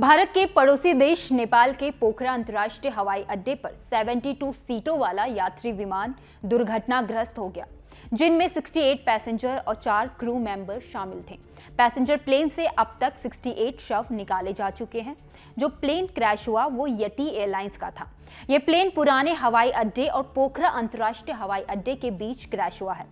भारत के पड़ोसी देश नेपाल के पोखरा अंतर्राष्ट्रीय हवाई अड्डे पर 72 सीटों वाला यात्री विमान दुर्घटनाग्रस्त हो गया, जिनमें 68 पैसेंजर और 4 क्रू मेंबर शामिल थे। पैसेंजर प्लेन से अब तक 68 शव निकाले जा चुके हैं। जो प्लेन क्रैश हुआ वो यति एयरलाइंस का था। ये प्लेन पुराने हवाई अड्डे और पोखरा अंतर्राष्ट्रीय हवाई अड्डे के बीच क्रैश हुआ है।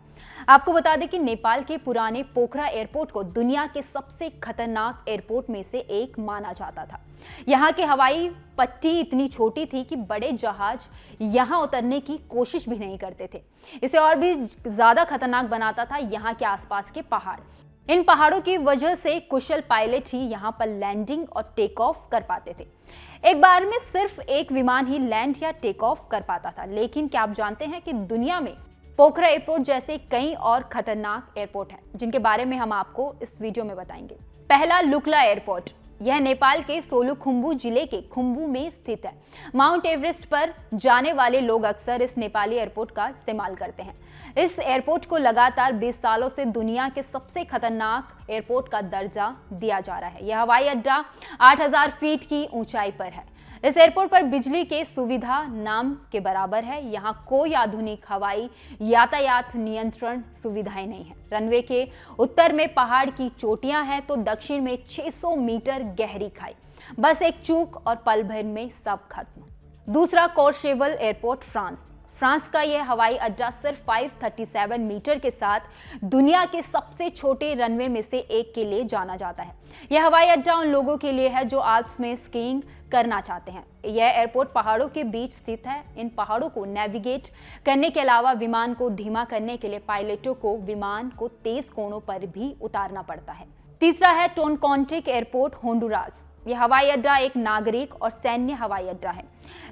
आपको बता दें कि नेपाल के पुराने पोखरा एयरपोर्ट को दुनिया के सबसे खतरनाक एयरपोर्ट में से एक माना जाता था। यहाँ की हवाई पट्टी इतनी छोटी थी कि बड़े जहाज यहाँ उतरने की कोशिश भी नहीं करते थे। इसे और भी ज्यादा खतरनाक बनाता था यहाँ के आसपास के पहाड़। इन पहाड़ों की वजह से कुशल पायलट ही यहाँ पर लैंडिंग और टेक ऑफ कर पाते थे। एक बार में सिर्फ एक विमान ही लैंड या टेक ऑफ कर पाता था। लेकिन क्या आप जानते हैं कि दुनिया में पोखरा एयरपोर्ट जैसे कई और खतरनाक एयरपोर्ट हैं, जिनके बारे में हम आपको इस वीडियो में बताएंगे। पहला, लुक्ला एयरपोर्ट। यह नेपाल के सोलुखुम्बु जिले के खुम्बु में स्थित है। माउंट एवरेस्ट पर जाने वाले लोग अक्सर इस नेपाली एयरपोर्ट का इस्तेमाल करते हैं। इस एयरपोर्ट को लगातार 20 सालों से दुनिया के सबसे खतरनाक एयरपोर्ट का दर्जा दिया जा रहा है। यह हवाई अड्डा 8000 फीट की ऊंचाई पर है। इस एयरपोर्ट पर बिजली के सुविधा नाम के बराबर है। यहाँ कोई आधुनिक हवाई यातायात नियंत्रण सुविधाएं नहीं है। रनवे के उत्तर में पहाड़ की चोटियां हैं तो दक्षिण में 600 मीटर गहरी खाई। बस एक चूक और पल भर में सब खत्म। दूसरा, कोर्शेवल एयरपोर्ट, फ्रांस का यह हवाई अड्डा सिर्फ 537 मीटर के साथ दुनिया के सबसे छोटे रनवे में से एक के लिए जाना जाता है। यह हवाई अड्डा उन लोगों के लिए है जो आल्प्स में स्कीइंग करना चाहते हैं। यह एयरपोर्ट पहाड़ों के बीच स्थित है। इन पहाड़ों को नेविगेट करने के अलावा विमान को धीमा करने के लिए पायलटों को विमान को तेज कोणों पर भी उतारना पड़ता है। तीसरा है टोनकोंटिक एयरपोर्ट, होंडुरास। यह हवाई अड्डा एक नागरिक और सैन्य हवाई अड्डा है।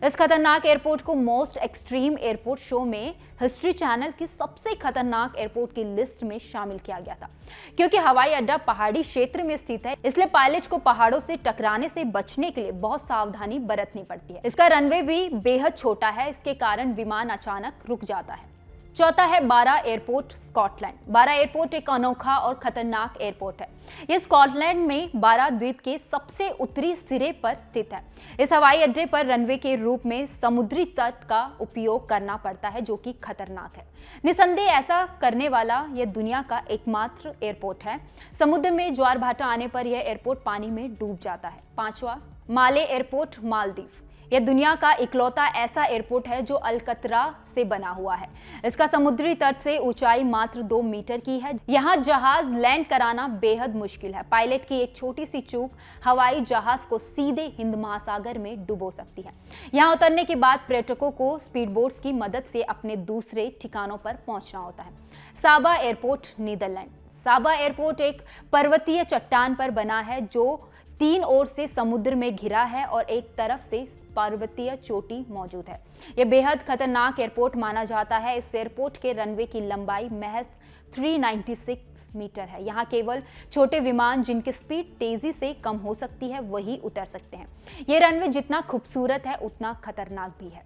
इस खतरनाक एयरपोर्ट को मोस्ट एक्सट्रीम एयरपोर्ट शो में हिस्ट्री चैनल की सबसे खतरनाक एयरपोर्ट की लिस्ट में शामिल किया गया था। क्योंकि हवाई अड्डा पहाड़ी क्षेत्र में स्थित है, इसलिए पायलट को पहाड़ों से टकराने से बचने के लिए बहुत सावधानी बरतनी पड़ती है। इसका रनवे भी बेहद छोटा है, इसके कारण विमान अचानक रुक जाता है। चौथा है बारा एयरपोर्ट, स्कॉटलैंड। बारा एयरपोर्ट एक अनोखा और खतरनाक एयरपोर्ट है। यह स्कॉटलैंड में बारा द्वीप के सबसे उत्तरी सिरे पर स्थित है। इस हवाई अड्डे पर रनवे के रूप में समुद्री तट का उपयोग करना पड़ता है, जो कि खतरनाक है। निसंदेह ऐसा करने वाला यह दुनिया का एकमात्र एयरपोर्ट है। समुद्र में ज्वार भाटा आने पर यह एयरपोर्ट पानी में डूब जाता है। पांचवा, माले एयरपोर्ट, मालदीव। यह दुनिया का इकलौता ऐसा एयरपोर्ट है जो अलकतरा से बना हुआ है। इसका समुद्री तट से ऊंचाई मात्र 2 मीटर की है। यहाँ जहाज लैंड कराना बेहद मुश्किल है। पायलट की एक छोटी सी चूक हवाई जहाज को सीधे हिंद महासागर में डुबो सकती है। यहाँ उतरने के बाद पर्यटकों को स्पीड बोट्स की मदद से अपने दूसरे ठिकानों पर पहुंचना होता है। साबा एयरपोर्ट, नीदरलैंड। साबा एयरपोर्ट एक पर्वतीय चट्टान पर बना है जो 3 ओर से समुद्र में घिरा है और एक तरफ से पर्वतीय चोटी मौजूद है। यह बेहद खतरनाक एयरपोर्ट माना जाता है। इस एयरपोर्ट के रनवे की लंबाई महज 396 मीटर है। यहाँ केवल छोटे विमान जिनकी स्पीड तेजी से कम हो सकती है वही उतर सकते हैं। यह रनवे जितना खूबसूरत है उतना खतरनाक भी है।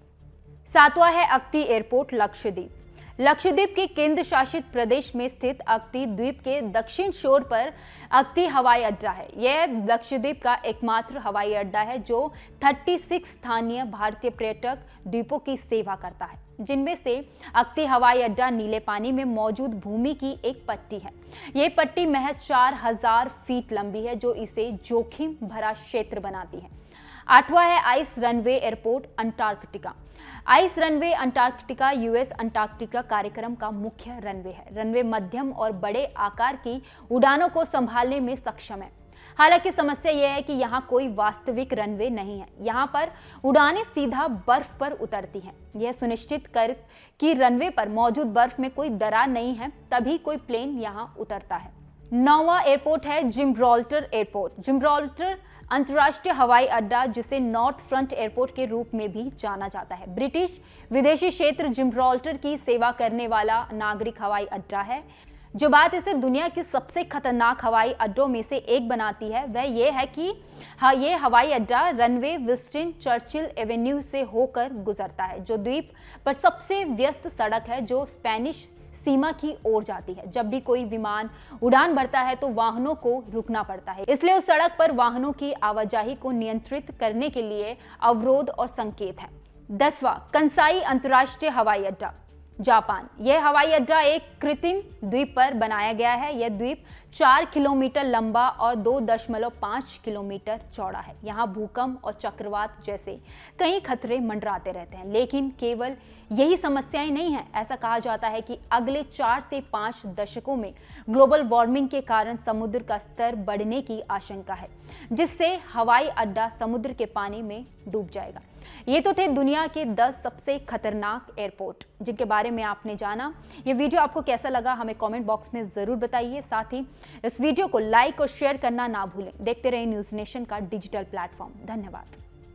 सातवां है अक्ति एयरपोर्ट, लक्षद्वीप। लक्षद्वीप के केंद्र शासित प्रदेश में स्थित अक्ति द्वीप के दक्षिण छोर पर अक्ति हवाई अड्डा है। यह लक्षद्वीप का एकमात्र हवाई अड्डा है जो 36 स्थानीय भारतीय पर्यटक द्वीपों की सेवा करता है, जिनमें से अक्ति हवाई अड्डा नीले पानी में मौजूद भूमि की एक पट्टी है। यह पट्टी महज 4000 फीट लंबी है, जो इसे जोखिम भरा क्षेत्र बनाती है। आठवां है ice runway airport, Antarctica. Ice runway Antarctica US Antarctica कार्यक्रम का मुख्य रनवे है। रनवे मध्यम और बड़े आकार की उड़ानों को संभालने में सक्षम है। हालांकि समस्या यह है कि यहाँ कोई वास्तविक रनवे नहीं है। यहाँ पर उड़ानें सीधा बर्फ पर उतरती हैं। यह सुनिश्चित कर कि रनवे पर मौजूद बर्फ में कोई दरार नहीं है, तभी कोई प्लेन यहाँ उतरता है। 9वां एयरपोर्ट है जिब्राल्टर एयरपोर्ट। जिब्राल्टर अंतर्राष्ट्रीय हवाई अड्डा, जिसे नॉर्थ फ्रंट एयरपोर्ट के रूप में भी जाना जाता है, ब्रिटिश विदेशी क्षेत्र जिब्राल्टर की सेवा करने वाला नागरिक हवाई अड्डा है। जो बात इसे दुनिया की सबसे खतरनाक हवाई अड्डों में से एक बनाती है वह यह है कि ये हवाई अड्डा रनवे विस्टन चर्चिल एवेन्यू से होकर गुजरता है, जो द्वीप पर सबसे व्यस्त सड़क है, जो स्पेनिश सीमा की ओर जाती है। जब भी कोई विमान उड़ान भरता है तो वाहनों को रुकना पड़ता है, इसलिए उस सड़क पर वाहनों की आवाजाही को नियंत्रित करने के लिए अवरोध और संकेत है। 10वां, कंसाई अंतर्राष्ट्रीय हवाई अड्डा, जापान। यह हवाई अड्डा एक कृत्रिम द्वीप पर बनाया गया है। यह द्वीप 4 किलोमीटर लंबा और 2.5 किलोमीटर चौड़ा है। यहाँ भूकंप और चक्रवात जैसे कई खतरे मंडराते रहते हैं, लेकिन केवल यही समस्याएं नहीं हैं। ऐसा कहा जाता है कि अगले 4 से 5 दशकों में ग्लोबल वार्मिंग के कारण समुद्र का स्तर बढ़ने की आशंका है, जिससे हवाई अड्डा समुद्र के पानी में डूब जाएगा। ये तो थे दुनिया के 10 सबसे खतरनाक एयरपोर्ट जिनके बारे में आपने जाना। ये वीडियो आपको कैसा लगा हमें कमेंट बॉक्स में जरूर बताइए। साथ ही इस वीडियो को लाइक और शेयर करना ना भूलें। देखते रहिए न्यूज़ नेशन का डिजिटल प्लेटफॉर्म। धन्यवाद।